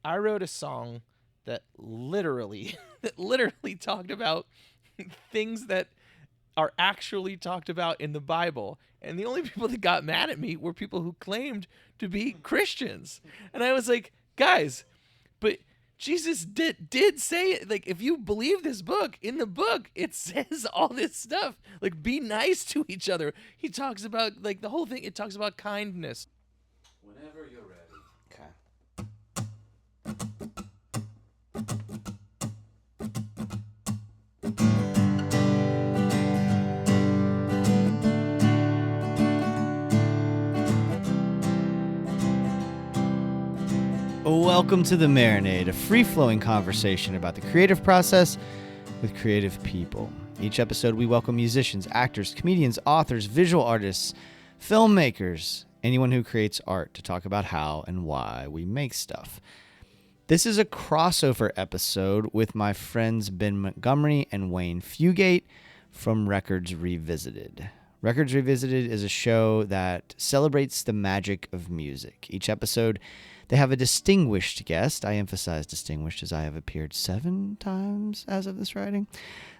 I wrote a song that literally talked about things that are actually talked about in the Bible. And the only people that got mad at me were people who claimed to be Christians. And I was like, guys, but Jesus did say it. Like, if you believe this book, in the book, it says all this stuff. Like, be nice to each other. He talks about, like, the whole thing, it talks about kindness. Whenever you're ready. Okay. Welcome to the Marinade, a free-flowing conversation about the creative process with creative people. Each episode, we welcome musicians, actors, comedians, authors, visual artists, filmmakers, anyone who creates art to talk about how and why we make stuff. This is a crossover episode with my friends Ben Montgomery and Wayne Fugate from Records Revisited. Records Revisited is a show that celebrates the magic of music. Each episode, they have a distinguished guest. I emphasize distinguished as I have appeared 7 times as of this writing.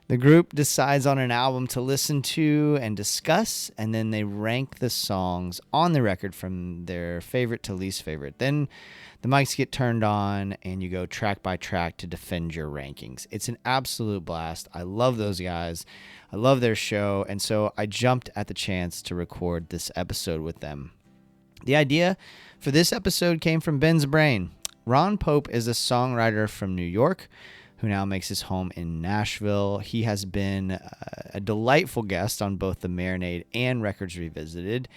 The group decides on an album to listen to and discuss, and then they rank the songs on the record from their favorite to least favorite. Then the mics get turned on, and you go track by track to defend your rankings. It's an absolute blast. I love those guys. I love their show, and so I jumped at the chance to record this episode with them. The idea for this episode came from Ben's brain. Ron Pope is a songwriter from New York who now makes his home in Nashville. He has been a delightful guest on both the Marinade and Records Revisited.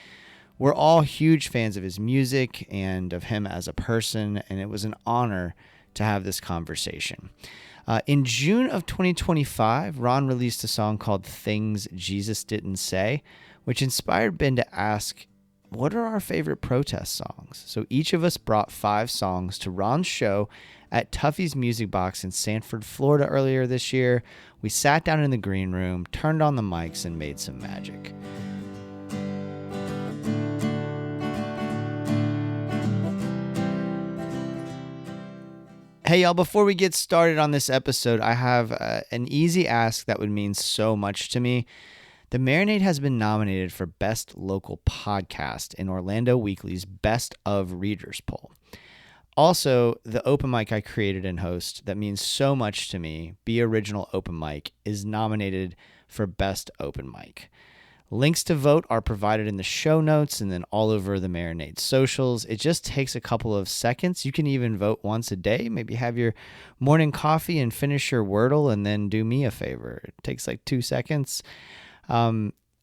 We're all huge fans of his music and of him as a person, and it was an honor to have this conversation. In June of 2025, Ron released a song called Things Jesus Didn't Say, which inspired Ben to ask, what are our favorite protest songs? So each of us brought 5 songs to Ron's show at Tuffy's Music Box in Sanford, Florida earlier this year. We sat down in the green room, turned on the mics, and made some magic. Hey, y'all, before we get started on this episode, I have an easy ask that would mean so much to me. The Marinade has been nominated for Best Local Podcast in Orlando Weekly's Best of Readers poll. Also, the open mic I created and host that means so much to me, Be Original Open Mic, is nominated for Best Open Mic. Links to vote are provided in the show notes and then all over the Marinade socials. It just takes a couple of seconds. You can even vote once a day. Maybe have your morning coffee and finish your Wordle and then do me a favor. It takes like 2 seconds.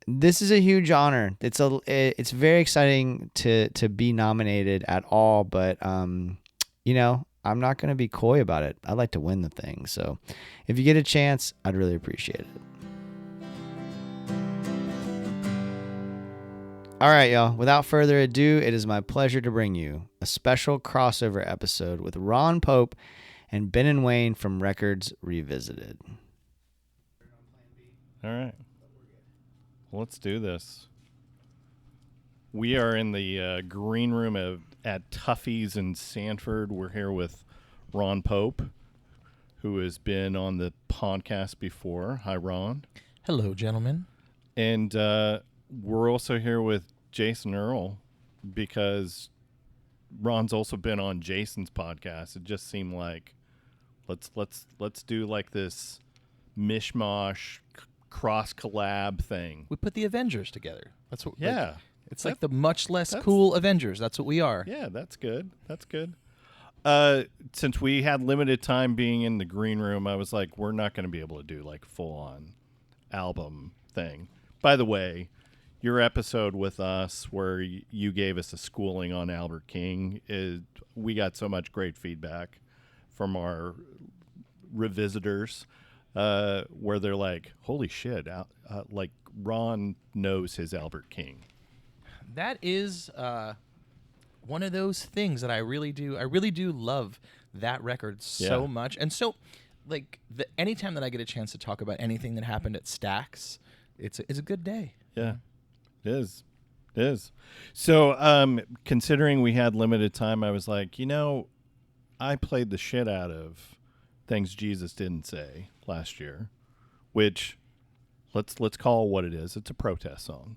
This is a huge honor. It's very exciting to be nominated at all, but I'm not going to be coy about it. I'd like to win the thing. So if you get a chance, I'd really appreciate it. All right, y'all. Without further ado, it is my pleasure to bring you a special crossover episode with Ron Pope and Ben and Wayne from Records Revisited. All right. Let's do this. We are in the green room at Tuffy's in Sanford. We're here with Ron Pope, who has been on the podcast before. Hi, Ron. Hello, gentlemen. And we're also here with Jason Earle because Ron's also been on Jason's podcast. It just seemed like let's do like this mishmash cross collab thing. We put the Avengers together. That's what. Yeah, it's like the much less cool Avengers. That's what we are. Yeah, that's good. That's good. Since we had limited time being in the green room, I was like, we're not going to be able to do like full on album thing. By the way, your episode with us where you gave us a schooling on Albert King we got so much great feedback from our revisitors. Where they're like, holy shit, like Ron knows his Albert King. That is one of those things that I really do love that record so much. And so, like, anytime that I get a chance to talk about anything that happened at Stax, it's a good day. Yeah, it is. It is. So, considering we had limited time, I was like, I played the shit out of Things Jesus Didn't Say last year, which let's call it what it is. It's a protest song.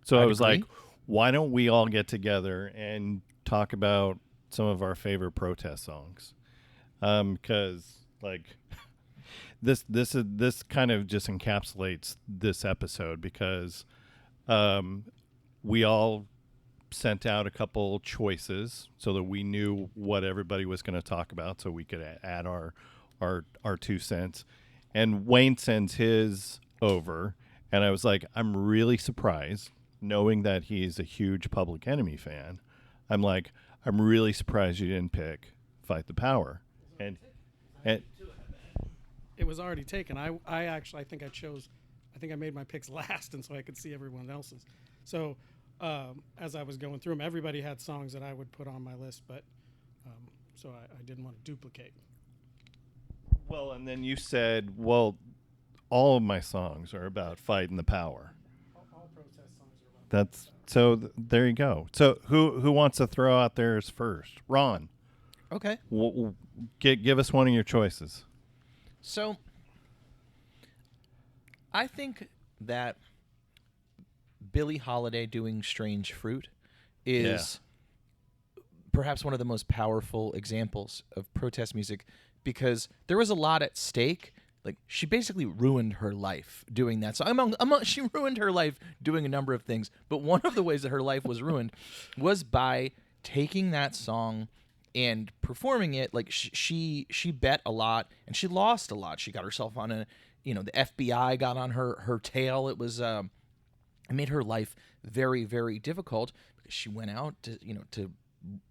So I was agree. like, why don't we all get together and talk about some of our favorite protest songs? Because like this kind of just encapsulates this episode because we all sent out a couple choices so that we knew what everybody was going to talk about, so we could add our 2 cents. And Wayne sends his over, and I was like, I'm really surprised, knowing that he's a huge Public Enemy fan. I'm like, I'm really surprised you didn't pick Fight the Power. And It was already taken. I think I made my picks last, and so I could see everyone else's. So as I was going through them, everybody had songs that I would put on my list, but so I didn't want to duplicate. well, and then you said, well, all of my songs are about fighting the power. All protest songs are about There you go. So who wants to throw out theirs first? Ron, Okay. give us one of your choices. So I think that Billie Holiday doing Strange Fruit is perhaps one of the most powerful examples of protest music because there was a lot at stake. Like, she basically ruined her life doing that. So she ruined her life doing a number of things. But one of the ways that her life was ruined was by taking that song and performing it. Like, she bet a lot and she lost a lot. She got herself on the FBI got on her tail. It was it made her life very, very difficult because she went out to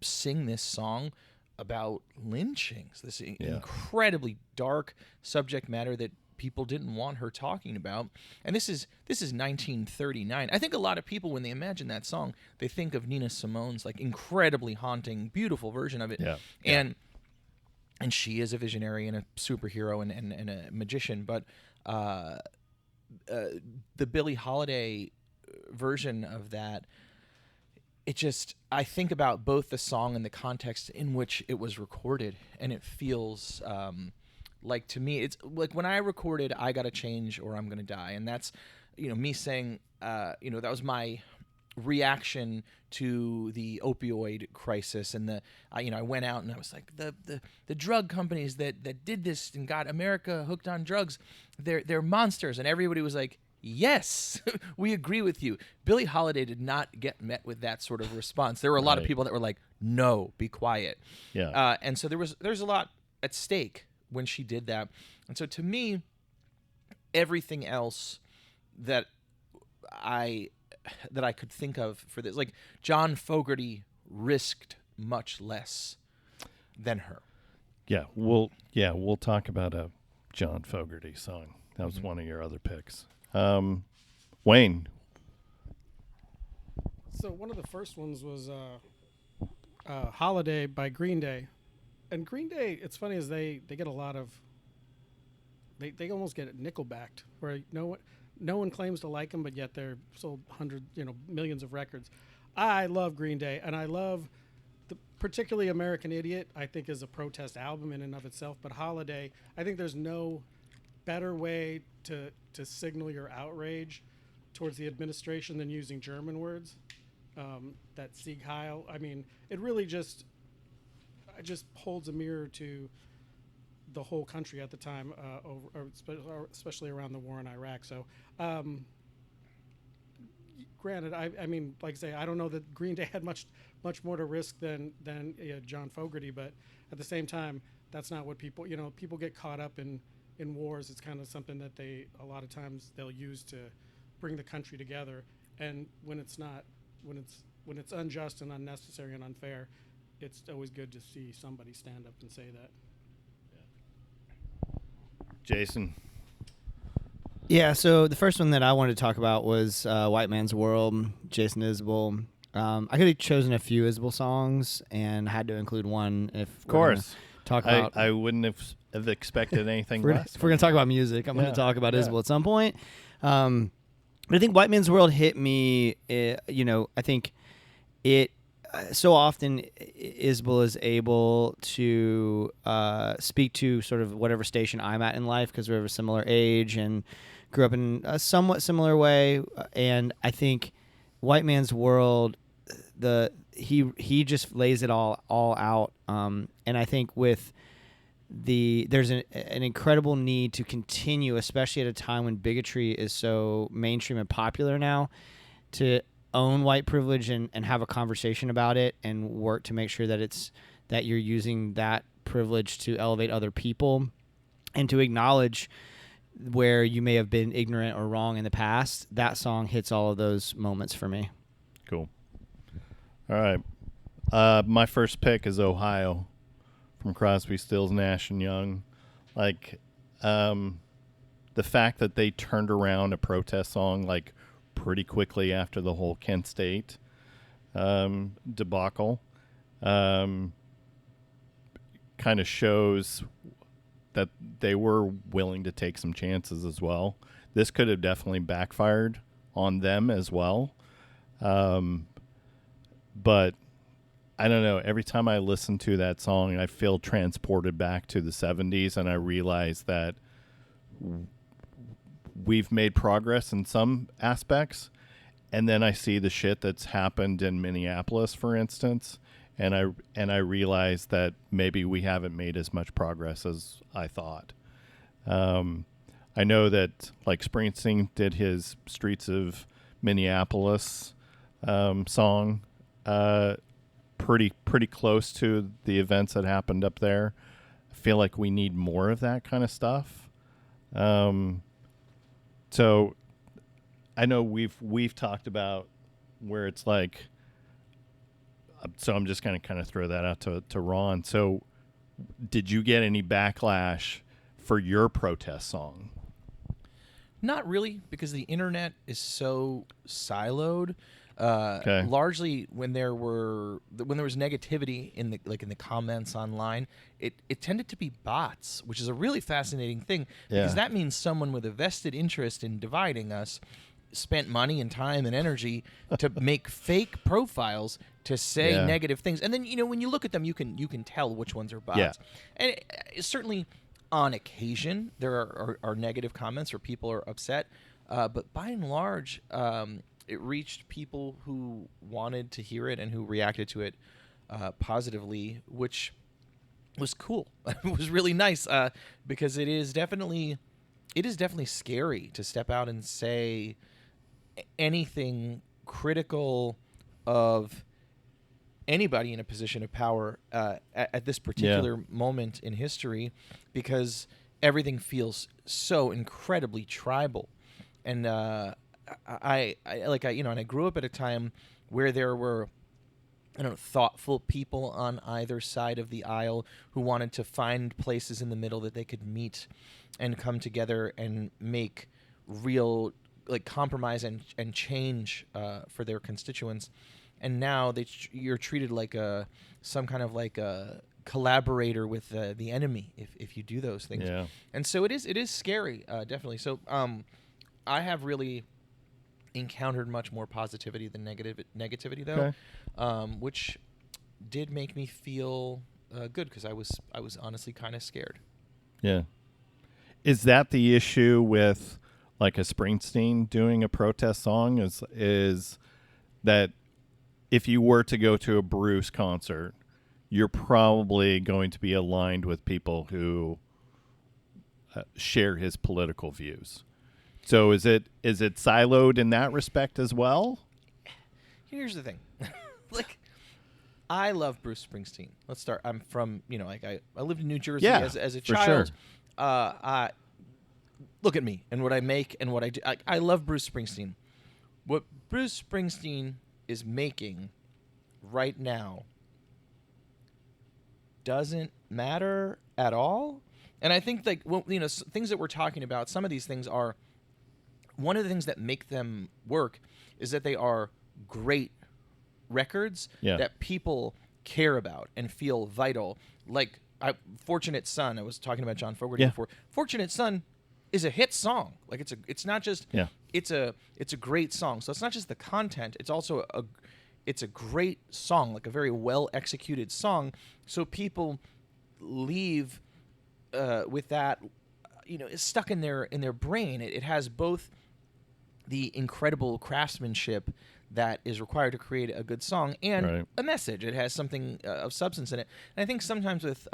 sing this song about lynchings, this incredibly dark subject matter that people didn't want her talking about. And this is 1939. I think a lot of people, when they imagine that song, they think of Nina Simone's like incredibly haunting, beautiful version of it. Yeah. And she is a visionary and a superhero and a magician, but the Billie Holiday version of that, I think about both the song and the context in which it was recorded, and it feels like, to me, it's like when I recorded I Gotta Change or I'm Gonna Die, and that's me saying that was my reaction to the opioid crisis, and I went out and I was like, the drug companies that did this and got America hooked on drugs, they're monsters, and everybody was like, yes, we agree with you. Billie Holiday did not get met with that sort of response. There were a lot of people that were like, no, be quiet. Yeah. And so there's a lot at stake when she did that. And so to me, everything else that I could think of for this, like John Fogerty risked much less than her. Yeah, we'll talk about a John Fogerty song. That was one of your other picks. Wayne. So one of the first ones was Holiday by Green Day. And Green Day, it's funny, is they get a lot of, they almost get it nickel-backed, where no one claims to like them, but yet they're sold millions of records. I love Green Day, and I love particularly American Idiot, I think, is a protest album in and of itself. But Holiday, I think there's no better way to signal your outrage towards the administration than using German words. That Sieg Heil. I mean, it really just holds a mirror to the whole country at the time, especially around the war in Iraq. So, granted, I mean, like I say, I don't know that Green Day had much more to risk than John Fogerty, but at the same time, that's not what people get caught up in wars. It's kind of something that a lot of times they'll use to bring the country together. And when it's unjust and unnecessary and unfair, it's always good to see somebody stand up and say that. Jason. Yeah, so the first one that I wanted to talk about was White Man's World, Jason Isbell. I could have chosen a few Isbell songs and had to include one if Of course. Talk about. I wouldn't have expected anything less. If we're going to talk about music, I'm going to talk about Isbell at some point. But I think White Man's World hit me, I think it so often Isabel is able to speak to sort of whatever station I'm at in life because we're of a similar age and grew up in a somewhat similar way. And I think White Man's World, he just lays it all out. And I think with there's an incredible need to continue, especially at a time when bigotry is so mainstream and popular now, to own white privilege and have a conversation about it and work to make sure that you're using that privilege to elevate other people and to acknowledge where you may have been ignorant or wrong in the past. That song hits all of those moments for me. Cool. All right. My first pick is Ohio from Crosby, Stills, Nash and Young. Like, the fact that they turned around a protest song like pretty quickly after the whole Kent State debacle kind of shows that they were willing to take some chances as well. This could have definitely backfired on them as well. But I don't know. Every time I listen to that song, I feel transported back to the 70s, and I realize that we've made progress in some aspects, and then I see the shit that's happened in Minneapolis, for instance, and I realize that maybe we haven't made as much progress as I thought. I know that like Springsteen did his Streets of Minneapolis song pretty close to the events that happened up there. I feel like we need more of that kind of stuff. So I know we've talked about where it's like, so I'm just going to kind of throw that out to Ron. So did you get any backlash for your protest song? Not really, because the internet is so siloed. Okay. Largely, when there was negativity in the comments online, it tended to be bots, which is a really fascinating thing because that means someone with a vested interest in dividing us spent money and time and energy to make fake profiles to say negative things, and then when you look at them, you can tell which ones are bots. Yeah. And certainly, on occasion, there are negative comments or people are upset, but by and large, it reached people who wanted to hear it and who reacted to it positively, which was cool. It was really nice because it is definitely scary to step out and say anything critical of anybody in a position of power at this particular moment in history, because everything feels so incredibly tribal. And I grew up at a time where there were thoughtful people on either side of the aisle who wanted to find places in the middle that they could meet and come together and make real compromise and change for their constituents. And now you're treated like some kind of a collaborator with the enemy if you do those things. Yeah. And so it is scary, definitely. So I have really encountered much more positivity than negativity though, which did make me feel good because I was honestly kind of scared. Yeah. Is that the issue with like a Springsteen doing a protest song? Is that if you were to go to a Bruce concert, you're probably going to be aligned with people who share his political views. So is it siloed in that respect as well? Here's the thing. I love Bruce Springsteen. Let's start. I'm from, I lived in New Jersey as a child. Sure. Look at me and what I make and what I do. I love Bruce Springsteen. What Bruce Springsteen is making right now doesn't matter at all. And I think things that we're talking about, some of these things are, one of the things that make them work is that they are great records that people care about and feel vital. Like Fortunate Son, I was talking about John Fogerty before. Fortunate Son is a hit song. Like it's not just it's a great song. So it's not just the content, it's also it's a great song, like a very well executed song. So people leave with that, it's stuck in their brain. It has both the incredible craftsmanship that is required to create a good song and a message. It has something of substance in it. And I think sometimes with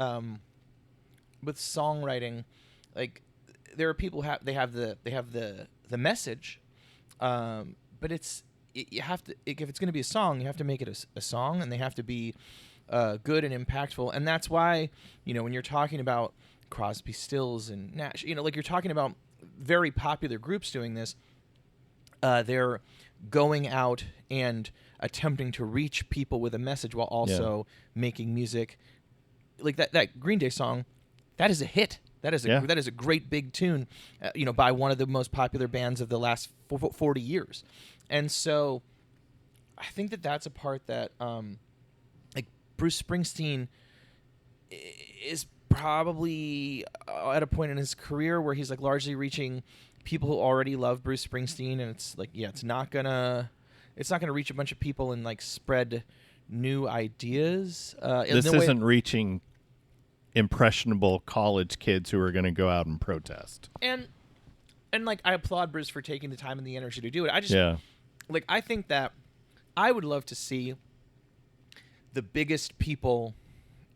songwriting, like there are people they have the message, but you have to, if it's going to be a song, you have to make it a song, and they have to be good and impactful. And that's why, when you're talking about Crosby, Stills, and Nash, like you're talking about very popular groups doing this, they're going out and attempting to reach people with a message while also making music. Like that Green Day song, that is a hit. That is a great big tune, by one of the most popular bands of the last 40 years. And so I think that's a part that like Bruce Springsteen is probably at a point in his career where he's like largely reaching people who already love Bruce Springsteen, and it's like, it's not gonna reach a bunch of people and like spread new ideas. This isn't reaching impressionable college kids who are going to go out and protest. And like, I applaud Bruce for taking the time and the energy to do it. I just like, I think that I would love to see the biggest people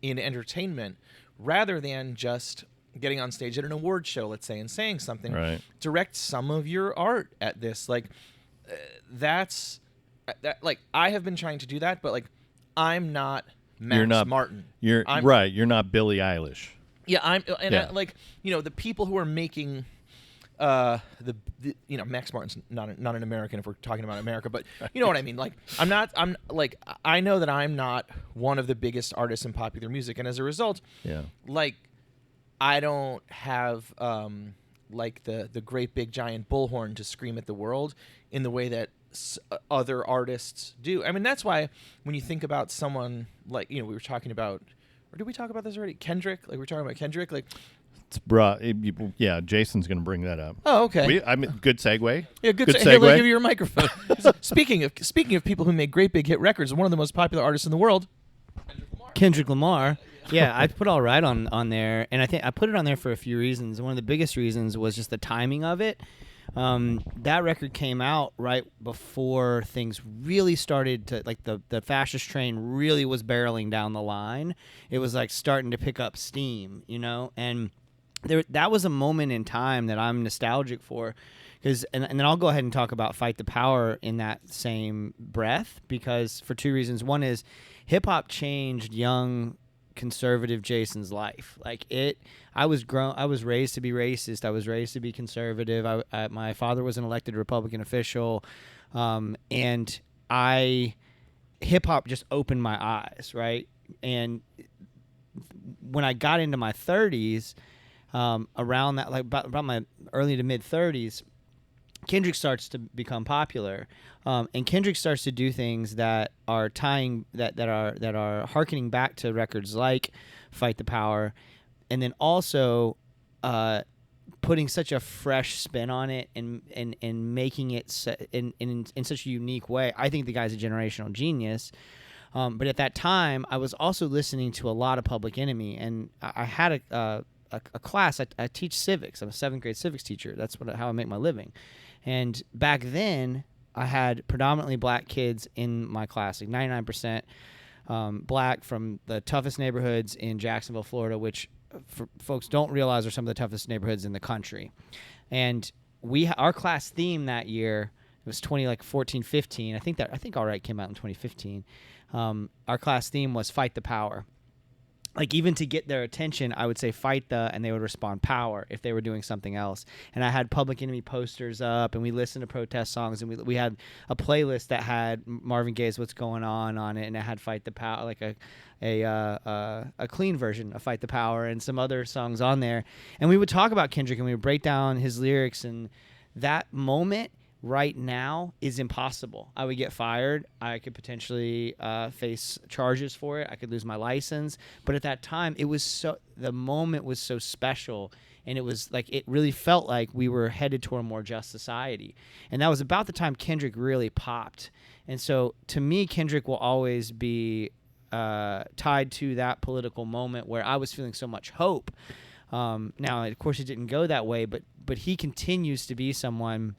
in entertainment, rather than just getting on stage at an award show, let's say, and saying something, direct some of your art at this. Like, like, I have been trying to do that, but like, I'm not Max Martin. You're not Billie Eilish. Yeah, I, like, the people who are making Max Martin's not an American if we're talking about America, but you know what I mean. Like, I know that I'm not one of the biggest artists in popular music, and as a result, like, I don't have like the great big giant bullhorn to scream at the world in the way that other artists do. I mean, that's why when you think about someone like, we were talking about, or did we talk about this already? Kendrick, like, we're talking about Kendrick, like, Jason's going to bring that up. Oh, okay. Good segue. Yeah, good segue. Here, let me give you your microphone. Speaking of people who make great big hit records, one of the most popular artists in the world, Kendrick Lamar. Yeah, I put All Right on there, and I think I put it on there for a few reasons. One of the biggest reasons was just the timing of it. That record came out right before things really started to, like, the fascist train really was barreling down the line. It was like starting to pick up steam, and that was a moment in time that I'm nostalgic for, because and then I'll go ahead and talk about Fight the Power in that same breath, because for two reasons. One is hip hop changed young conservative Jason's life. Like, I was raised to be racist. I was raised to be conservative. My father was an elected Republican official, and hip hop just opened my eyes, right? And when I got into my 30s, around that, like about my early to mid 30s, Kendrick starts to become popular, and Kendrick starts to do things that are that are harkening back to records like Fight the Power, and then also putting such a fresh spin on it and making it in such a unique way. I think the guy's a generational genius. But at that time, I was also listening to a lot of Public Enemy, and I had a class. I teach civics. I'm a 7th grade civics teacher. That's how I make my living. And back then, I had predominantly black kids in my class, like 99% black, from the toughest neighborhoods in Jacksonville, Florida, which folks don't realize are some of the toughest neighborhoods in the country. And our class theme that year, it was 2014, 15. I think All Right came out in 2015. Our class theme was Fight the Power. Like, even to get their attention, I would say fight and they would respond power if they were doing something else. And I had Public Enemy posters up, and we listened to protest songs, and we had a playlist that had Marvin Gaye's "What's Going On it, and it had Fight the Power, like a clean version of Fight the Power, and some other songs on there. And we would talk about Kendrick, and we would break down his lyrics, and that moment right now is impossible. I would get fired. I could potentially face charges for it. I could lose my license. But at that time, the moment was so special, and it was like, it really felt like we were headed toward a more just society. And that was about the time Kendrick really popped. And so to me, Kendrick will always be tied to that political moment where I was feeling so much hope. Now, of course, it didn't go that way, but he continues to be someone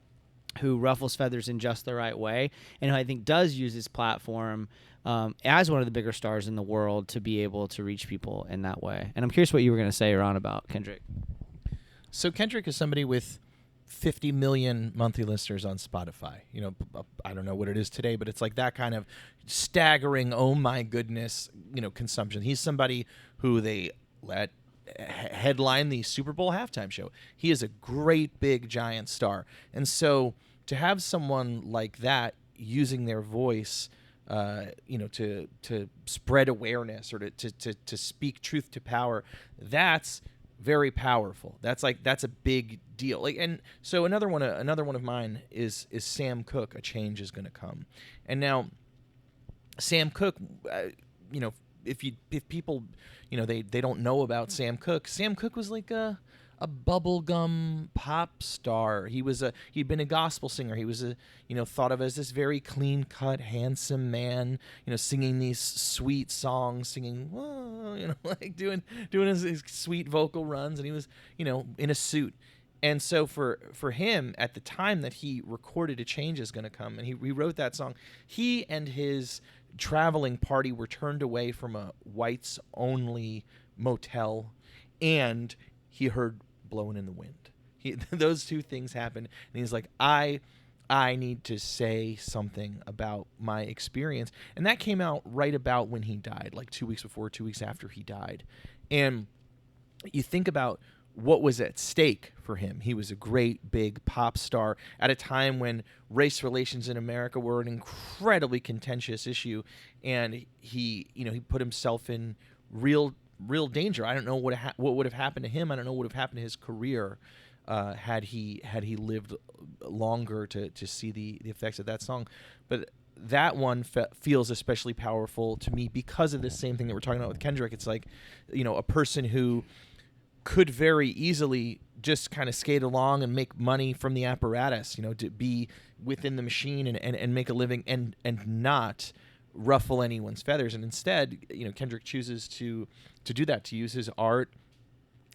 who ruffles feathers in just the right way, and who I think does use his platform as one of the bigger stars in the world to be able to reach people in that way. And I'm curious what you were going to say, Ron, about Kendrick. So Kendrick is somebody with 50 million monthly listeners on Spotify. You know, I don't know what it is today, but it's like that kind of staggering, oh my goodness, you know, consumption. He's somebody who they let headline the Super Bowl halftime show. He is a great, big, giant star. And so to have someone like that using their voice, you know, to spread awareness or to speak truth to power, that's very powerful. That's a big deal. Like, and so another one of mine is Sam Cooke. A Change Is Gonna Come. And now Sam Cooke, you know, if people, you know, they don't know about Sam Cooke. Sam Cooke was like a bubblegum pop star. He'd been a gospel singer. He was thought of as this very clean cut, handsome man, you know, singing these sweet songs, singing, whoa, you know, like doing his sweet vocal runs, and he was, you know, in a suit. And so for him, at the time that he recorded A Change Is Gonna Come, and he wrote that song, he and his traveling party were turned away from a whites only motel, and he heard Blowing in the Wind. Those two things happened, and he's like, I need to say something about my experience. And that came out right about when he died, like 2 weeks before, 2 weeks after he died. And you think about what was at stake for him. He was a great big pop star at a time when race relations in America were an incredibly contentious issue, and he put himself in real danger. I don't know what would have happened to him. I don't know what would have happened to his career had he lived longer to see the effects of that song. But that one feels especially powerful to me because of the same thing that we're talking about with Kendrick. It's like, you know, a person who could very easily just kind of skate along and make money from the apparatus, you know, to be within the machine and make a living and not ruffle anyone's feathers. And instead, you know, Kendrick chooses to do that, to use his art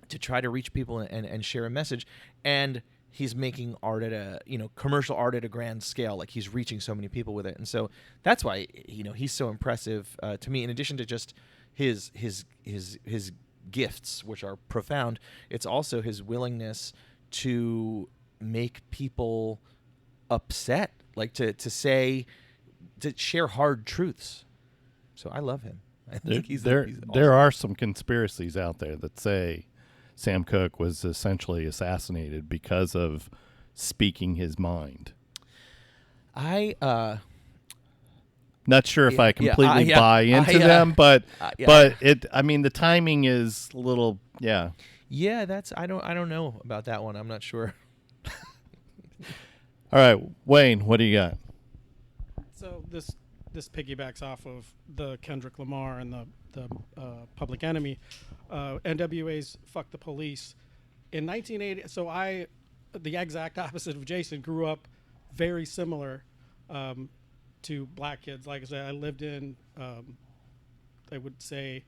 to try to reach people and share a message. And he's making art at a, you know, commercial art at a grand scale. Like, he's reaching so many people with it. And so that's why, you know, he's so impressive to me. In addition to just his gifts, which are profound, it's also his willingness to make people upset, like to share hard truths. So I love him. I think he's awesome. There are some conspiracies out there that say Sam Cooke was essentially assassinated because of speaking his mind. Not sure if I completely buy into them, but the timing is a little, yeah. Yeah, I don't know about that one. I'm not sure. All right, Wayne, what do you got? So this piggybacks off of the Kendrick Lamar and the Public Enemy, NWA's "Fuck the Police" in 1980. So the exact opposite of Jason, grew up very similar to black kids. Like I said, I lived in, I would say,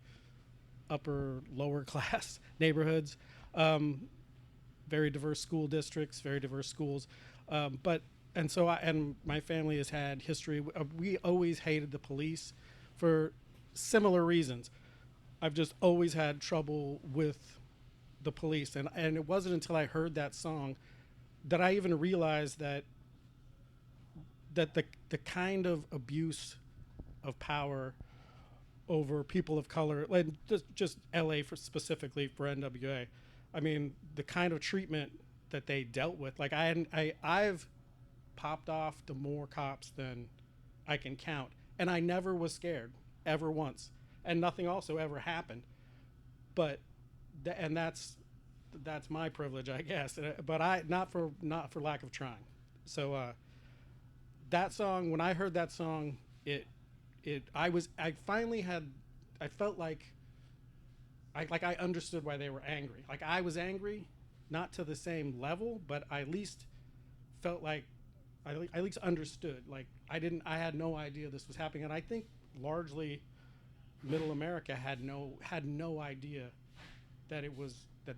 lower class neighborhoods, very diverse school districts, very diverse schools. And my family has had history. We always hated the police for similar reasons. I've just always had trouble with the police. And it wasn't until I heard that song that I even realized that the kind of abuse of power over people of color, like just LA specifically for NWA, I mean, the kind of treatment that they dealt with, like I've popped off to more cops than I can count, and I never was scared ever once, and nothing also ever happened. But that's my privilege, I guess. But not for lack of trying. So that song, when I heard that song, I felt like I understood why they were angry. Like I was angry, not to the same level, but I at least felt like I at least understood. Like I had no idea this was happening, and I think largely Middle America had no idea that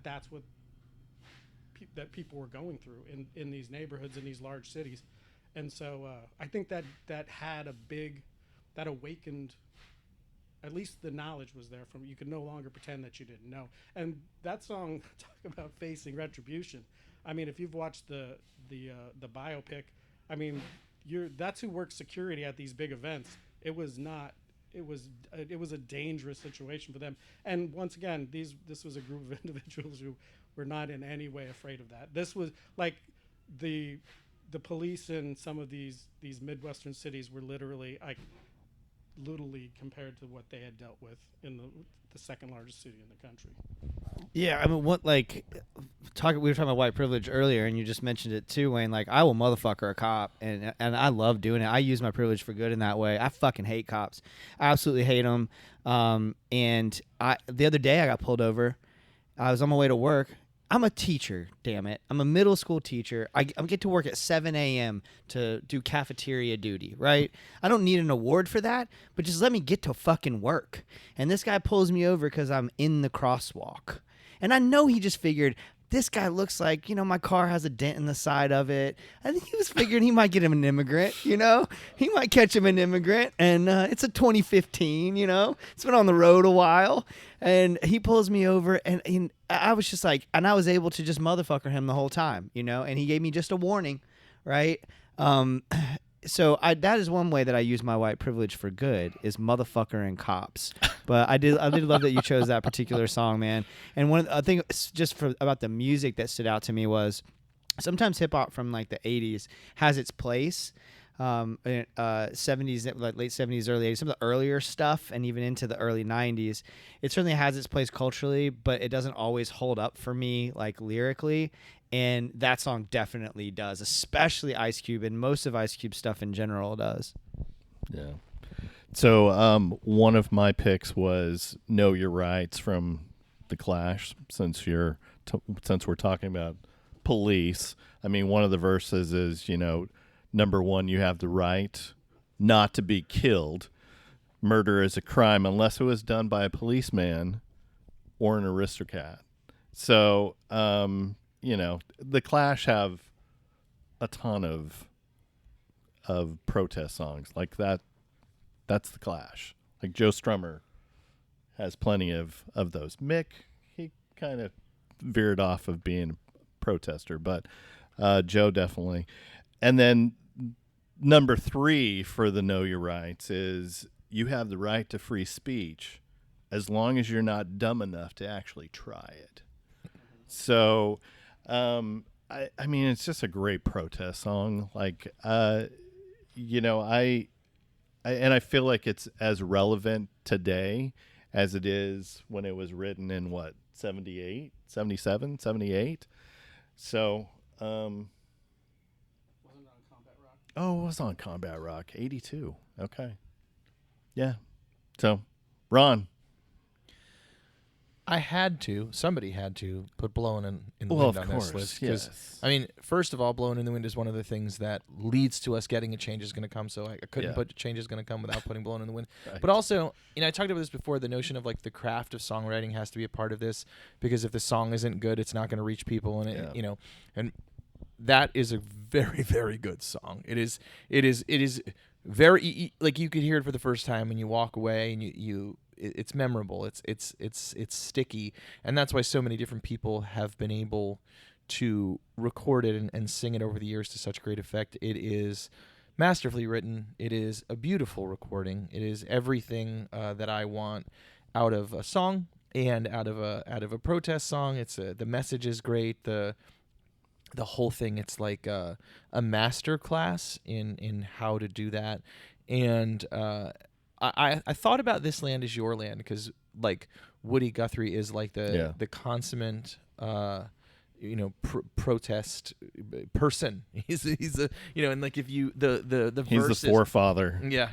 that's what that people were going through in these neighborhoods in these large cities, and so I think that awakened. At least the knowledge was there from you could no longer pretend that you didn't know. And that song talk about facing retribution. I mean, if you've watched the biopic, I mean, that's who works security at these big events. It was a dangerous situation for them. And once again, this was a group of individuals who were not in any way afraid of that. This was like the police in some of these Midwestern cities were literally compared to what they had dealt with in the second largest city in the country. Yeah, I mean, we were talking about white privilege earlier, and you just mentioned it too, Wayne. Like, I will motherfucker a cop, and I love doing it. I use my privilege for good in that way. I fucking hate cops. I absolutely hate them. And the other day I got pulled over. I was on my way to work. I'm a teacher, damn it. I'm a middle school teacher. I get to work at 7 a.m. to do cafeteria duty, right? I don't need an award for that, but just let me get to fucking work. And this guy pulls me over because I'm in the crosswalk. And I know he just figured, this guy looks like, my car has a dent in the side of it. I think he was figuring he might get him an immigrant, He might catch him an immigrant. And it's a 2015, It's been on the road a while. And he pulls me over, and I was just like, and I was able to just motherfucker him the whole time, And he gave me just a warning, right? So that is one way that I use my white privilege for good is motherfucker and cops. But I did love that you chose that particular song, man. And I think just about the music that stood out to me was sometimes hip hop from like the 80s has its place. 70s, like late 70s, early 80s, some of the earlier stuff, and even into the early 90s, it certainly has its place culturally, but it doesn't always hold up for me, like lyrically. And that song definitely does, especially Ice Cube, and most of Ice Cube stuff in general does. Yeah. So one of my picks was "Know Your Rights" from The Clash. Since we're talking about police, I mean, one of the verses is, number one, you have the right not to be killed. Murder is a crime unless it was done by a policeman or an aristocrat. So, the Clash have a ton of protest songs like that. That's the Clash. Like Joe Strummer has plenty of those. Mick, he kind of veered off of being a protester, but Joe definitely. And then number 3 for the Know Your Rights is you have the right to free speech as long as you're not dumb enough to actually try it. So, I mean, it's just a great protest song. Like, I feel like it's as relevant today as it is when it was written in 78, 77, 78. So, Wasn't it on Combat Rock? Oh, it was on Combat Rock, 82. Okay. Yeah. So, Ron. Somebody had to put Blowing in the Well, Wind of on course, this list. yes. I mean, first of all, Blowing in the Wind is one of the things that leads to us getting a Change is Going to Come, so I couldn't put Change is Going to Come without putting Blowing in the Wind. Right. But also, I talked about this before, the notion of like the craft of songwriting has to be a part of this, because if the song isn't good, it's not going to reach people, and and that is a very, very good song. It is very, like, you could hear it for the first time and you walk away and it's memorable. It's sticky, and that's why so many different people have been able to record it and sing it over the years to such great effect. It is masterfully written. It is a beautiful recording. It is everything that I want out of a song and out of a protest song. It's the message is great. The whole thing, it's like a master class in how to do that. And I thought about This Land Is Your Land because, like, Woody Guthrie is like the consummate protest person. He's a and like if you the He's verses, the forefather. Yeah.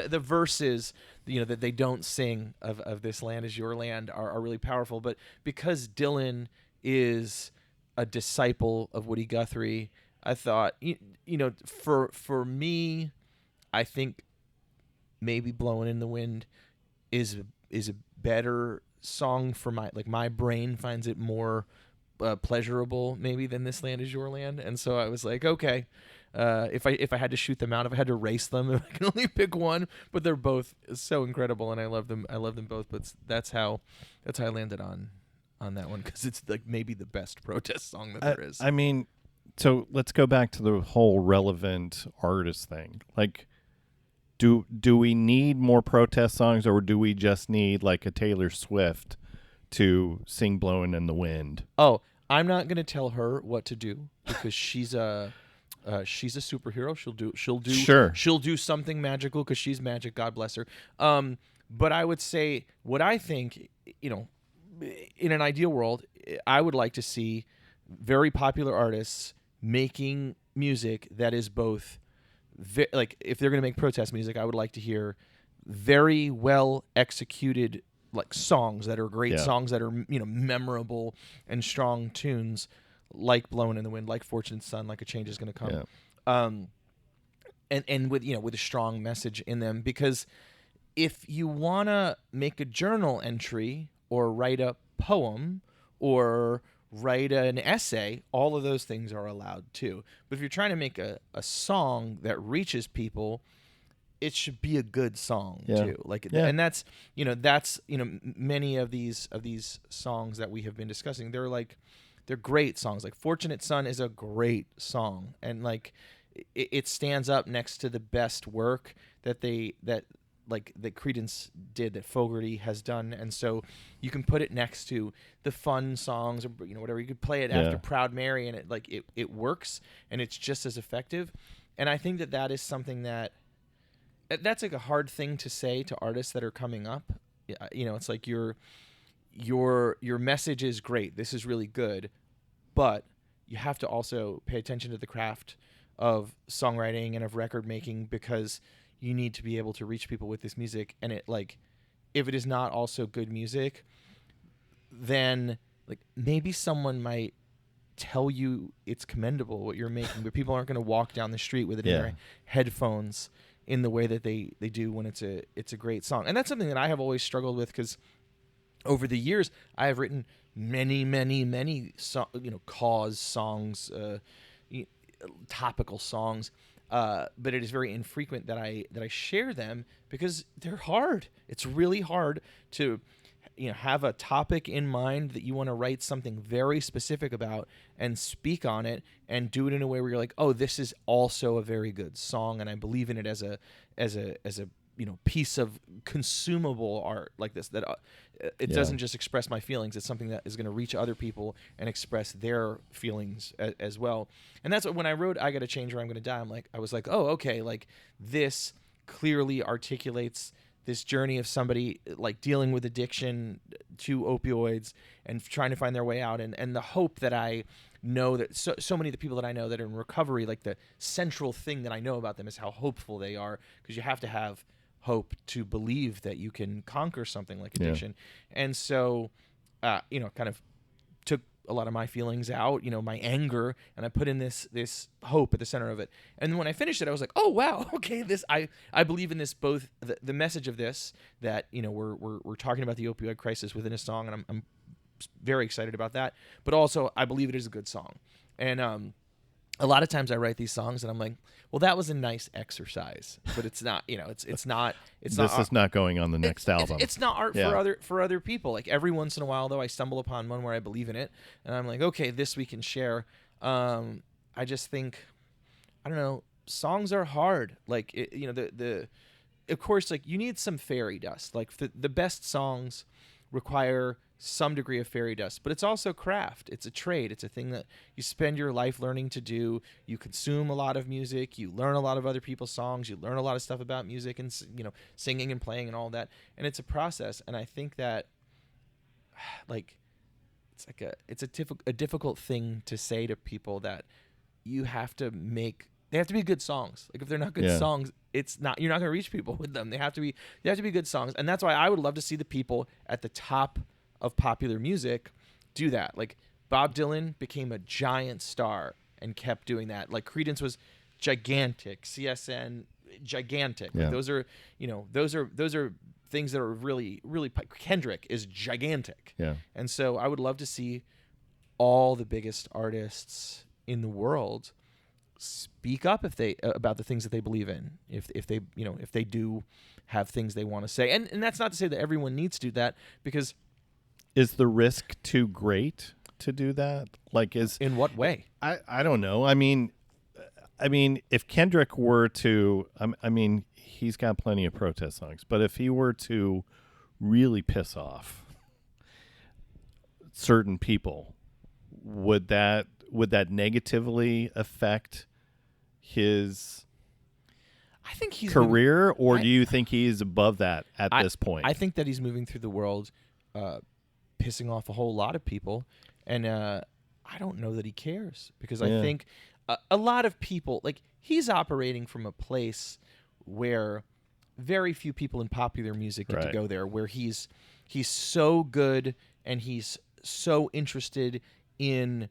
The verses that they don't sing of this land is your land are really powerful. But because Dylan is a disciple of Woody Guthrie, I thought for me, I think maybe Blowing in the Wind is a better song for my brain finds it more pleasurable maybe than This Land Is Your Land. And so I was like, okay, if I had to shoot them out, if I had to race them, if I can only pick one, but they're both so incredible and I love them both. But that's how I landed on that one, because it's like maybe the best protest song that there is. I mean, so let's go back to the whole relevant artist thing. Like, do we need more protest songs, or do we just need like a Taylor Swift to sing Blowing in the Wind? Oh, I'm not going to tell her what to do, because she's a superhero. She'll do something magical because she's magic. God bless her. But I would say what I think, in an ideal world, I would like to see very popular artists making music that is both like, if they're going to make protest music, I would like to hear very well executed like songs that are great songs that are memorable and strong tunes, like Blowing in the Wind, like Fortunate Son, like A Change Is Going to Come, and with with a strong message in them. Because if you want to make a journal entry or write a poem or write an essay, all of those things are allowed too. But if you're trying to make a song that reaches people, it should be a good song too. And that's many of these songs that we have been discussing, they're great songs. Like Fortunate Son is a great song, and like it stands up next to the best work that Creedence did, that Fogerty has done. And so you can put it next to the fun songs, or whatever. You could play it after Proud Mary, and it works, and it's just as effective. And I think that is something that's like a hard thing to say to artists that are coming up. It's like your message is great, this is really good, but you have to also pay attention to the craft of songwriting and of record making, because you need to be able to reach people with this music. And if it is not also good music, then like maybe someone might tell you it's commendable what you're making, but people aren't going to walk down the street with it in their headphones in the way that they do when it's a great song. And that's something that I have always struggled with, because over the years I have written many cause songs, topical songs, but it is very infrequent that I share them, because they're hard. It's really hard to have a topic in mind that you want to write something very specific about and speak on it, and do it in a way where you're like, oh, this is also a very good song, and I believe in it as a piece of consumable art like this, that it doesn't just express my feelings. It's something that is going to reach other people and express their feelings as well. And that's what, when I wrote I Gotta Change or I'm Gonna Die, I was like, oh, okay, like this clearly articulates this journey of somebody like dealing with addiction to opioids and trying to find their way out, and the hope that I know that so many of the people that I know that are in recovery, like the central thing that I know about them is how hopeful they are, because you have to have hope to believe that you can conquer something like addiction. And so kind of took a lot of my feelings out, my anger, and I put in this hope at the center of it. And then when I finished it, I was like, oh wow, okay, this I believe in this, both the message of this, that we're talking about the opioid crisis within a song, and I'm very excited about that, but also I believe it is a good song. And a lot of times I write these songs and I'm like, well, that was a nice exercise, but it's not, it's not. This is not going on the next album. It's not art for other people. Like every once in a while, though, I stumble upon one where I believe in it, and I'm like, okay, this we can share. I just think, I don't know, songs are hard. Like of course, like you need some fairy dust. Like the best songs require some degree of fairy dust, but it's also craft. It's a trade. It's a thing that you spend your life learning to do. You consume a lot of music. You learn a lot of other people's songs. You learn a lot of stuff about music and singing and playing and all that. And it's a process. And I think that like it's like a difficult thing to say to people, that you have to make. They have to be good songs. Like if they're not good songs, it's not. You're not going to reach people with them. They have to be good songs, and that's why I would love to see the people at the top of popular music do that. Like Bob Dylan became a giant star and kept doing that. Like Creedence was gigantic, CSN gigantic. Yeah. Like those are things that are really Kendrick is gigantic. Yeah. And so I would love to see all the biggest artists in the world speak up if they about the things that they believe in. If they do have things they want to say. And that's not to say that everyone needs to do that, because Is the risk too great to do that? Like in what way? I don't know. I mean, if Kendrick were to, he's got plenty of protest songs, but if he were to really piss off certain people, would that negatively affect his I think he's career, or do you think he's above that at this point? I think that he's moving through the world, pissing off a whole lot of people, and I don't know that he cares, because I think a lot of people, like, he's operating from a place where very few people in popular music get to go there, where he's so good and he's so interested in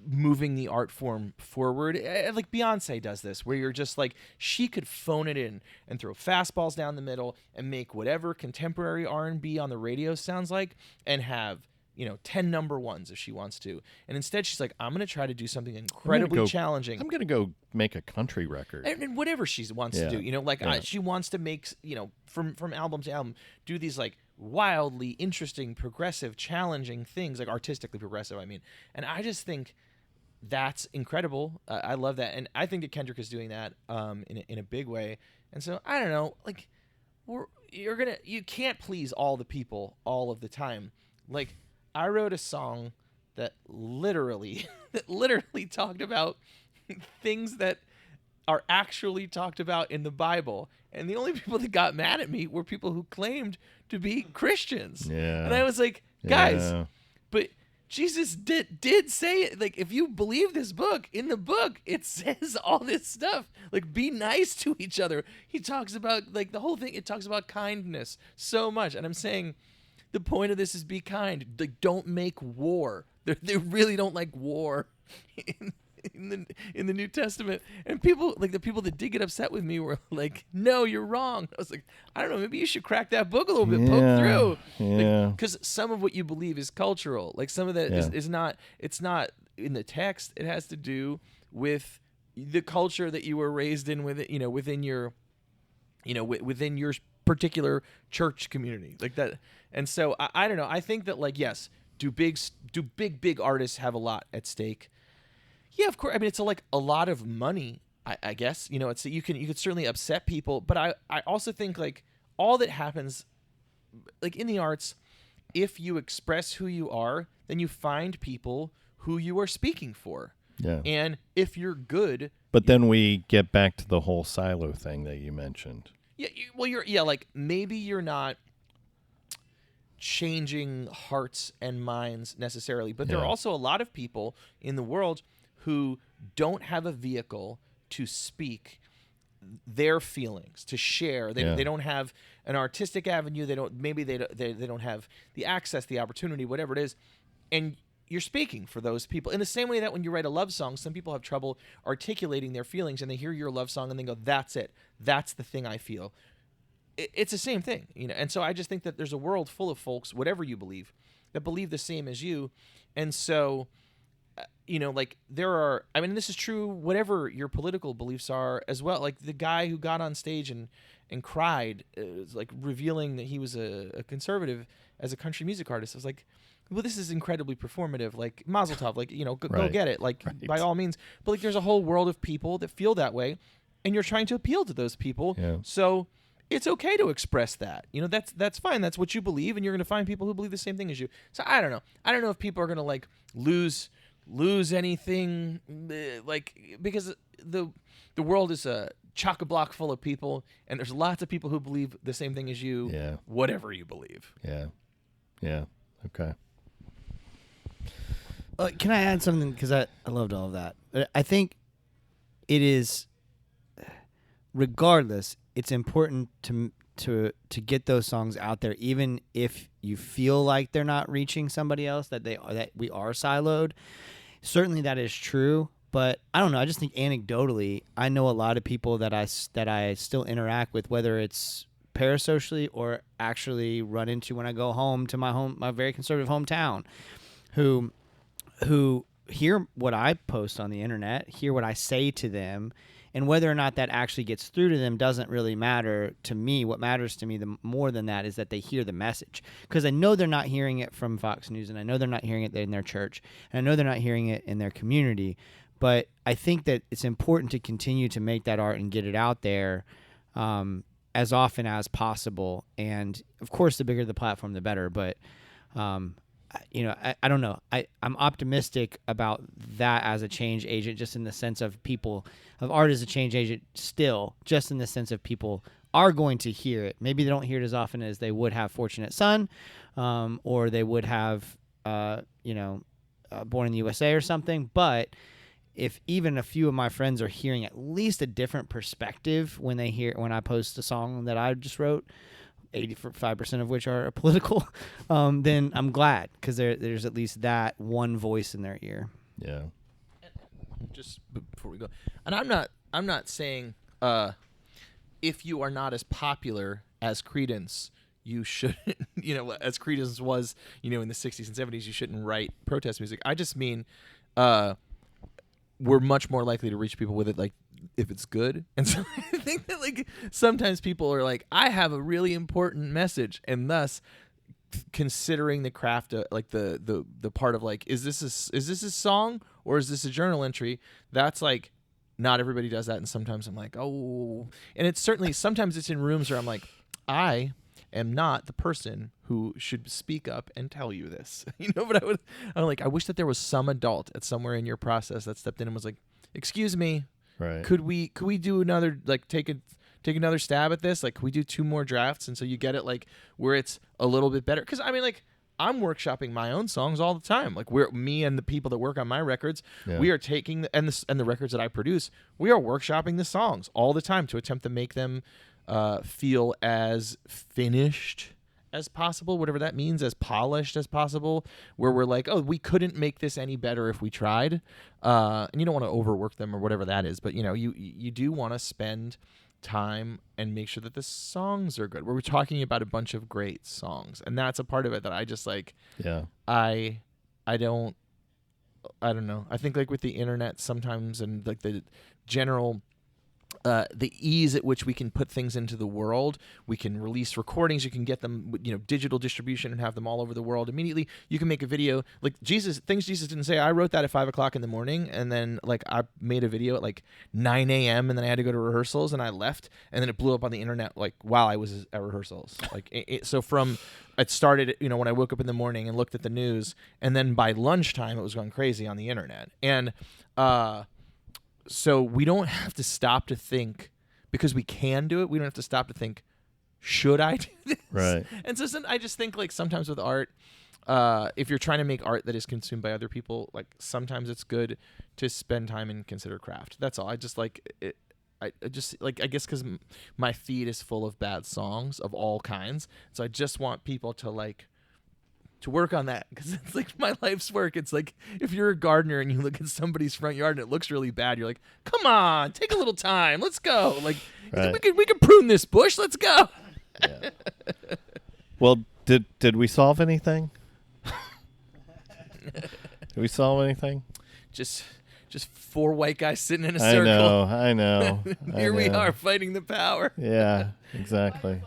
moving the art form forward. Like Beyonce does this, where you're just like, she could phone it in and throw fastballs down the middle and make whatever contemporary R&B on the radio sounds like, and have 10 number ones if she wants to. And instead she's like, I'm going to try to do something incredibly challenging. I'm going to go make a country record. And whatever she wants to do, she wants to make, from album to album, do these like wildly interesting, progressive, challenging things, like artistically progressive, I mean. And I just think that's incredible. I love that. And I think that Kendrick is doing that in a big way. And so, I don't know, like, you can't please all the people all of the time. Like, I wrote a song that literally talked about things that are actually talked about in the Bible. And the only people that got mad at me were people who claimed to be Christians. Yeah. And I was like, guys, but Jesus did say it. Like, if you believe this book, in the book, it says all this stuff. Like, be nice to each other. He talks about, like, the whole thing, it talks about kindness so much. And I'm saying, the point of this is be kind. Like, don't make war. They really don't like war in the New Testament. And people, like, the people that did get upset with me were like, no, you're wrong. I was like, I don't know, maybe you should crack that book a little bit, poke through. Yeah. Because some of what you believe is cultural. Like, some of that is not, it's not in the text. It has to do with the culture that you were raised in, with it, within your particular church community, like that. And so I don't know. I think that, like, yes, do big artists have a lot at stake? Yeah, of course. I mean, it's a lot of money. I guess it's you could certainly upset people, but I also think, like, all that happens, like, in the arts, if you express who you are, then you find people who you are speaking for. Yeah. And if you're good, but then we get back to the whole silo thing that you mentioned. Yeah, like, maybe you're not changing hearts and minds necessarily, but there are also a lot of people in the world who don't have a vehicle to speak their feelings, to share. They don't have an artistic avenue. They don't have the access, the opportunity, whatever it is. And you're speaking for those people in the same way that when you write a love song, some people have trouble articulating their feelings, and they hear your love song and they go, that's it. That's the thing I feel. It's the same thing, And so I just think that there's a world full of folks, whatever you believe, that believe the same as you. And so, like, there are, I mean, this is true, whatever your political beliefs are as well. Like, the guy who got on stage and cried, like, revealing that he was a conservative as a country music artist. I was like, well, this is incredibly performative. Like, Mazel Tov, like, go get it. Like, by all means. But, like, there's a whole world of people that feel that way, and you're trying to appeal to those people. Yeah. So it's okay to express that. That's fine. That's what you believe, and you're going to find people who believe the same thing as you. So I don't know. I don't know if people are going to, like, lose anything, like, because the world is a chock-a-block full of people, and there's lots of people who believe the same thing as you. Yeah. Whatever you believe. Yeah. Okay. Can I add something? Because I loved all of that. I think it is, regardless, it's important to get those songs out there, even if you feel like they're not reaching somebody else, that we are siloed. Certainly that is true, but I don't know. I just think anecdotally, I know a lot of people that I still interact with, whether it's parasocially or actually run into when I go home to my very conservative hometown, who hear what I post on the internet, hear what I say to them, and whether or not that actually gets through to them doesn't really matter to me. What matters to me more than that is that they hear the message, because I know they're not hearing it from Fox News, and I know they're not hearing it in their church, and I know they're not hearing it in their community. But I think that it's important to continue to make that art and get it out there as often as possible. And of course, the bigger the platform, the better. But I don't know. I'm optimistic about that as a change agent, just in the sense of art as a change agent still, just in the sense of people are going to hear it. Maybe they don't hear it as often as they would have Fortunate Son, or they would have, Born in the USA or something. But if even a few of my friends are hearing at least a different perspective when I post a song that I just wrote, 85% of which are political, then I'm glad, because there's at least that one voice in their ear. Yeah. Just before we go, and I'm not saying if you are not as popular as Creedence, you shouldn't, as Creedence was, in the 60s and 70s, you shouldn't write protest music. I just mean we're much more likely to reach people with it, like, if it's good. And so I think that, like, sometimes people are like, I have a really important message, and thus considering the craft of, like, the part of, like, is this a song or is this a journal entry? That's like, not everybody does that, and sometimes I'm like, oh. And it's certainly, sometimes it's in rooms where I'm like, I am not the person who should speak up and tell you this, but I'm like, I wish that there was some adult at somewhere in your process that stepped in and was like, excuse me, right, could we do another, like, take another stab at this? Like, could we do 2 more drafts? And so you get it, like, where it's a little bit better. Because I mean, like, I'm workshopping my own songs all the time. Like, me and the people that work on my records, we are taking and the records that I produce, we are workshopping the songs all the time to attempt to make them feel as finished as possible, whatever that means, as polished as possible, where we're like, oh, we couldn't make this any better if we tried. And you don't want to overwork them or whatever that is, but you do want to spend time and make sure that the songs are good. We're talking about a bunch of great songs, and that's a part of it that I just like. Yeah. I don't know. I think, like, with the internet sometimes, and like the general the ease at which we can put things into the world, we can release recordings, you can get them, digital distribution and have them all over the world immediately. You can make a video, like things Jesus didn't say. I wrote that at 5:00 in the morning, and then, like, I made a video at like 9 a.m. and then I had to go to rehearsals, and I left, and then it blew up on the internet, like, while I was at rehearsals. Like, so it started, when I woke up in the morning and looked at the news, and then by lunchtime it was going crazy on the internet. And so we don't have to stop to think, because we can do it. We don't have to stop to think, should I do this? Right. And so I just think, like, sometimes with art, if you're trying to make art that is consumed by other people, like, sometimes it's good to spend time and consider craft. That's all. I just like it. I guess because my feed is full of bad songs of all kinds. So I just want people to, like, to work on that, because it's like my life's work. It's like, if you're a gardener and you look at somebody's front yard and it looks really bad, you're like, come on, take a little time, let's go. Like, right. we can prune this bush, let's go. Yeah. Well, did we solve anything? Did we solve anything? Just 4 white guys sitting in a circle. I know. Here we are fighting the power. Yeah, exactly.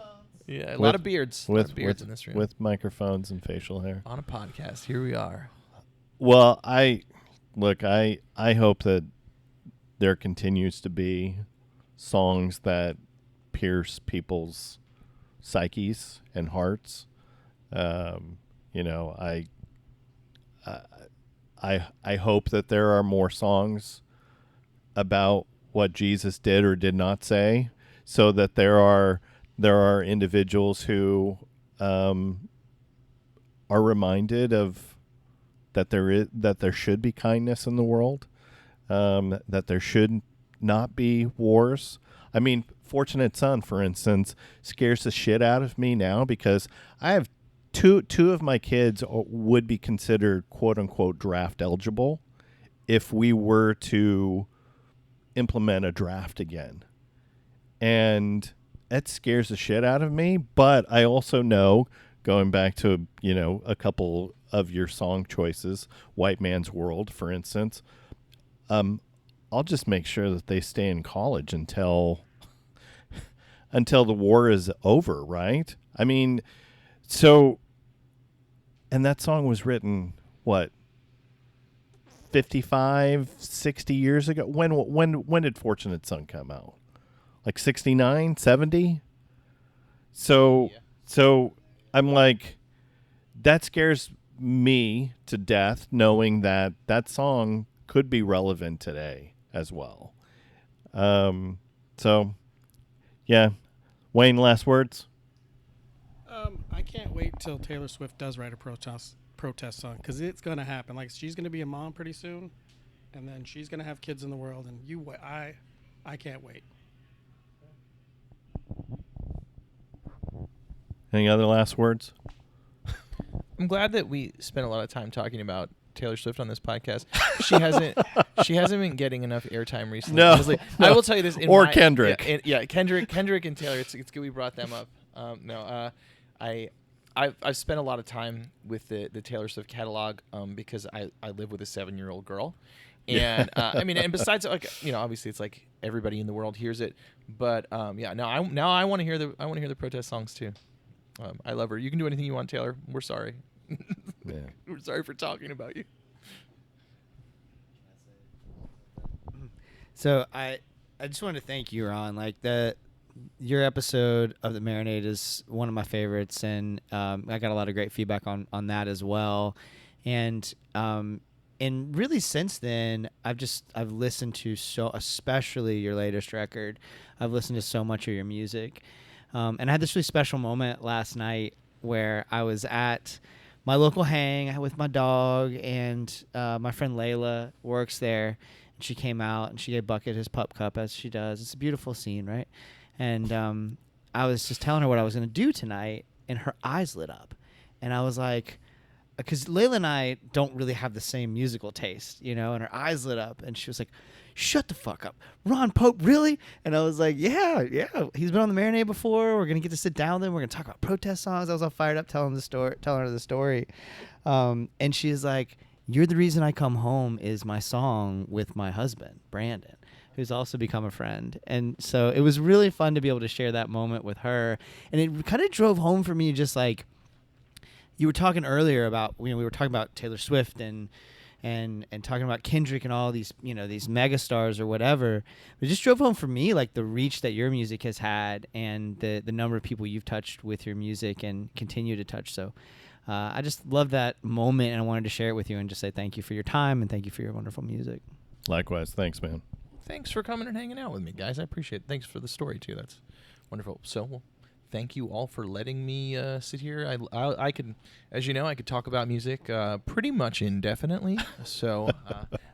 Yeah, a lot of beards. A lot of beards in this room. With microphones and facial hair. On a podcast. Here we are. Well, I hope that there continues to be songs that pierce people's psyches and hearts. I hope that there are more songs about what Jesus did or did not say, so that there are individuals who are reminded of that there should be kindness in the world, that there should not be wars. I mean, Fortunate Son, for instance, scares the shit out of me now because I have two of my kids would be considered quote unquote draft eligible if we were to implement a draft again. And that scares the shit out of me. But I also know, going back to, a couple of your song choices, White Man's World, for instance, I'll just make sure that they stay in college until the war is over, right? I mean, and that song was written, what, 55, 60 years ago? When did Fortunate Son come out? Like 69, 70? So I'm like, that scares me to death, knowing that song could be relevant today as well. So, yeah. Wayne, last words? I can't wait till Taylor Swift does write a protest song, because it's going to happen. Like, she's going to be a mom pretty soon, and then she's going to have kids in the world, and I can't wait. Any other last words? I'm glad that we spent a lot of time talking about Taylor Swift on this podcast. She hasn't been getting enough airtime recently. No, Honestly. no. I will tell you this. Kendrick. Kendrick and Taylor. It's good we brought them up. I've spent a lot of time with the Taylor Swift catalog because I live with a 7-year-old girl, and and besides, obviously it's like everybody in the world hears it, but I want to hear the protest songs too. I love her. You can do anything you want, Taylor. We're sorry. Yeah. We're sorry for talking about you. So I just want to thank you, Ron. Like your episode of the Marinade is one of my favorites, and I got a lot of great feedback on that as well. And really since then, I've listened to especially your latest record. I've listened to so much of your music, and I had this really special moment last night where I was at my local hang with my dog, and my friend Layla works there. She came out and she gave Bucket his pup cup, as she does. It's a beautiful scene, right? And I was just telling her what I was going to do tonight, and her eyes lit up. And I was like, because Layla and I don't really have the same musical taste, and her eyes lit up. And she was like, shut the fuck up. Ron Pope, really? And I was like, yeah. He's been on the Marinade before. We're going to get to sit down with him. We're going to talk about protest songs. I was all fired up telling her the story. And she's like, You're the Reason I Come Home is my song with my husband, Brandon, who's also become a friend. And so it was really fun to be able to share that moment with her. And it kind of drove home for me, just like you were talking earlier about, we were talking about Taylor Swift and talking about Kendrick and all these, these mega stars or whatever. It just drove home for me, like the reach that your music has had and the number of people you've touched with your music and continue to touch. So I just love that moment, and I wanted to share it with you and just say thank you for your time and thank you for your wonderful music. Likewise. Thanks, man. Thanks for coming and hanging out with me, guys. I appreciate it. Thanks for the story, too. That's wonderful. So, thank you all for letting me sit here. I could, as you know, I could talk about music pretty much indefinitely. So,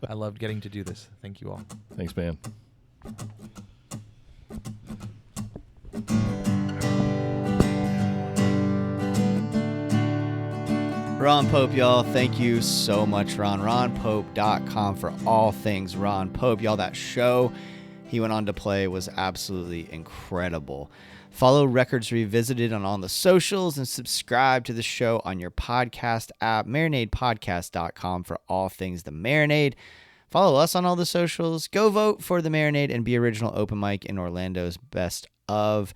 I loved getting to do this. Thank you all. Thanks, man. Ron Pope, y'all. Thank you so much, Ron. RonPope.com for all things Ron Pope. Y'all, that show he went on to play was absolutely incredible. Follow Records Revisited on all the socials and subscribe to the show on your podcast app, marinadepodcast.com for all things The Marinade. Follow us on all the socials. Go vote for The Marinade and be original open mic in Orlando's Best of.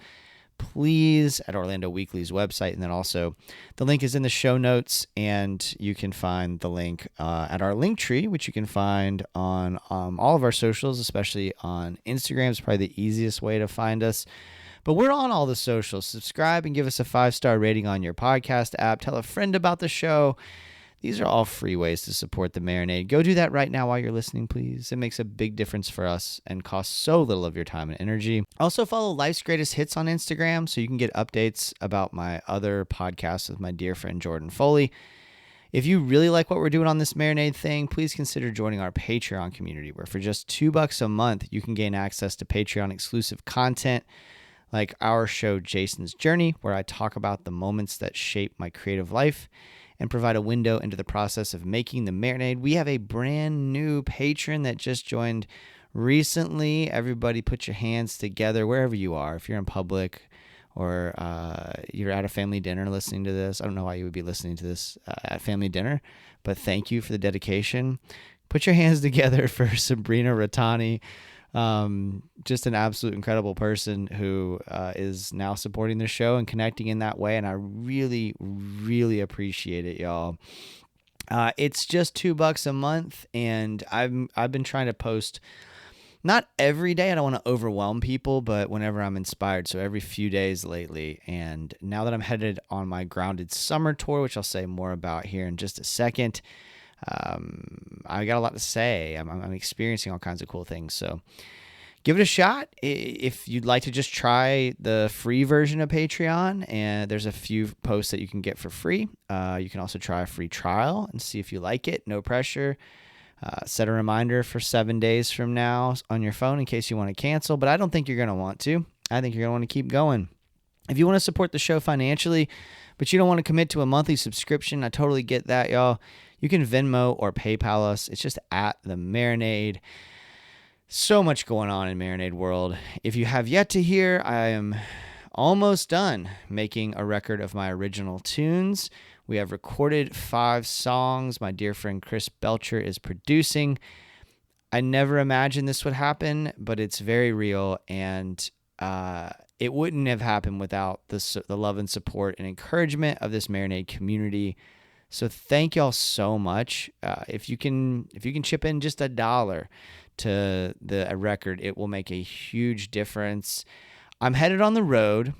Please, at Orlando Weekly's website. And then also the link is in the show notes, and you can find the link at our link tree, which you can find on all of our socials, especially on Instagram. It's probably the easiest way to find us. But we're on all the socials. Subscribe and give us a 5-star rating on your podcast app. Tell a friend about the show. These are all free ways to support the Marinade. Go do that right now while you're listening, please. It makes a big difference for us and costs so little of your time and energy. Also, follow Life's Greatest Hits on Instagram so you can get updates about my other podcasts with my dear friend Jordan Foley. If you really like what we're doing on this Marinade thing, please consider joining our Patreon community, where for just $2 a month, you can gain access to Patreon exclusive content like our show, Jason's Journey, where I talk about the moments that shape my creative life and provide a window into the process of making the Marinade. We have a brand new patron that just joined recently. Everybody put your hands together wherever you are. If you're in public, or you're at a family dinner listening to this. I don't know why you would be listening to this at family dinner, but thank you for the dedication. Put your hands together for Sabrina Ratani, just an absolute incredible person who is now supporting the show and connecting in that way, and I really, really appreciate it, y'all. It's just $2 a month, and I've been trying to post not every day. I don't want to overwhelm people, but whenever I'm inspired. So every few days lately. And now that I'm headed on my Grounded Summer Tour, which I'll say more about here in just a second, I got a lot to say. I'm experiencing all kinds of cool things. So give it a shot. If you'd like to just try the free version of Patreon, and there's a few posts that you can get for free. You can also try a free trial and see if you like it. No pressure. Set a reminder for 7 days from now on your phone in case you want to cancel, but I don't think you're going to want to. I think you're going to want to keep going. If you want to support the show financially, but you don't want to commit to a monthly subscription, I totally get that, y'all. You can Venmo or PayPal us. It's just at the Marinade. So much going on in Marinade world. If you have yet to hear, I am almost done making a record of my original tunes. We have recorded 5 songs. My dear friend Chris Belcher is producing. I never imagined this would happen, but it's very real, and it wouldn't have happened without the love and support and encouragement of this Marinade community. So thank y'all so much. If you can chip in just $1 to the record, it will make a huge difference. I'm headed on the road,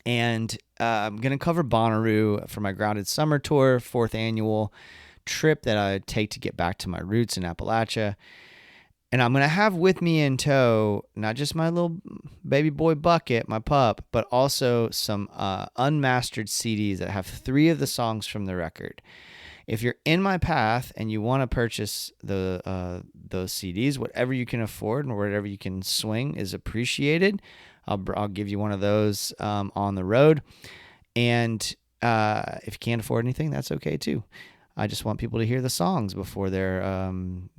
and I'm going to cover Bonnaroo for my Grounded Summer Tour, 4th annual trip that I take to get back to my roots in Appalachia. And I'm going to have with me in tow not just my little baby boy Bucket, my pup, but also some unmastered CDs that have 3 of the songs from the record. If you're in my path and you want to purchase those CDs, whatever you can afford and whatever you can swing is appreciated. I'll give you one of those on the road. And if you can't afford anything, that's okay too. I just want people to hear the songs before they're I'm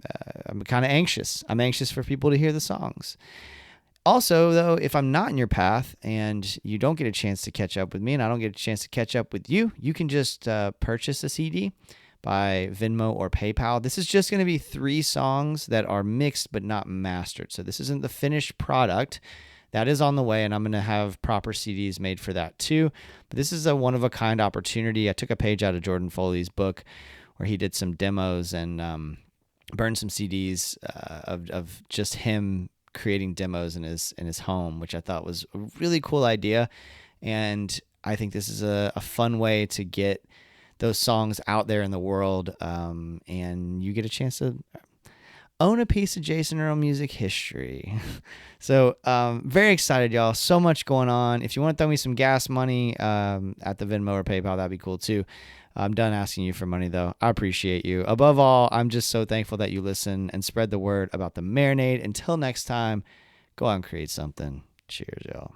kind of anxious. I'm anxious for people to hear the songs. Also, though, if I'm not in your path and you don't get a chance to catch up with me and I don't get a chance to catch up with you, you can just purchase a CD by Venmo or PayPal. This is just going to be 3 songs that are mixed but not mastered. So this isn't the finished product. That is on the way, and I'm going to have proper CDs made for that too. But this is a one-of-a-kind opportunity. I took a page out of Jordan Foley's book where he did some demos and burned some CDs of just him creating demos in his home, which I thought was a really cool idea. And I think this is a fun way to get those songs out there in the world, and you get a chance to own a piece of Jason Earle music history. So very excited, y'all. So much going on. If you want to throw me some gas money at the Venmo or PayPal, that'd be cool too. I'm done asking you for money, though. I appreciate you. Above all, I'm just so thankful that you listen and spread the word about the Marinade. Until next time, go out and create something. Cheers, y'all.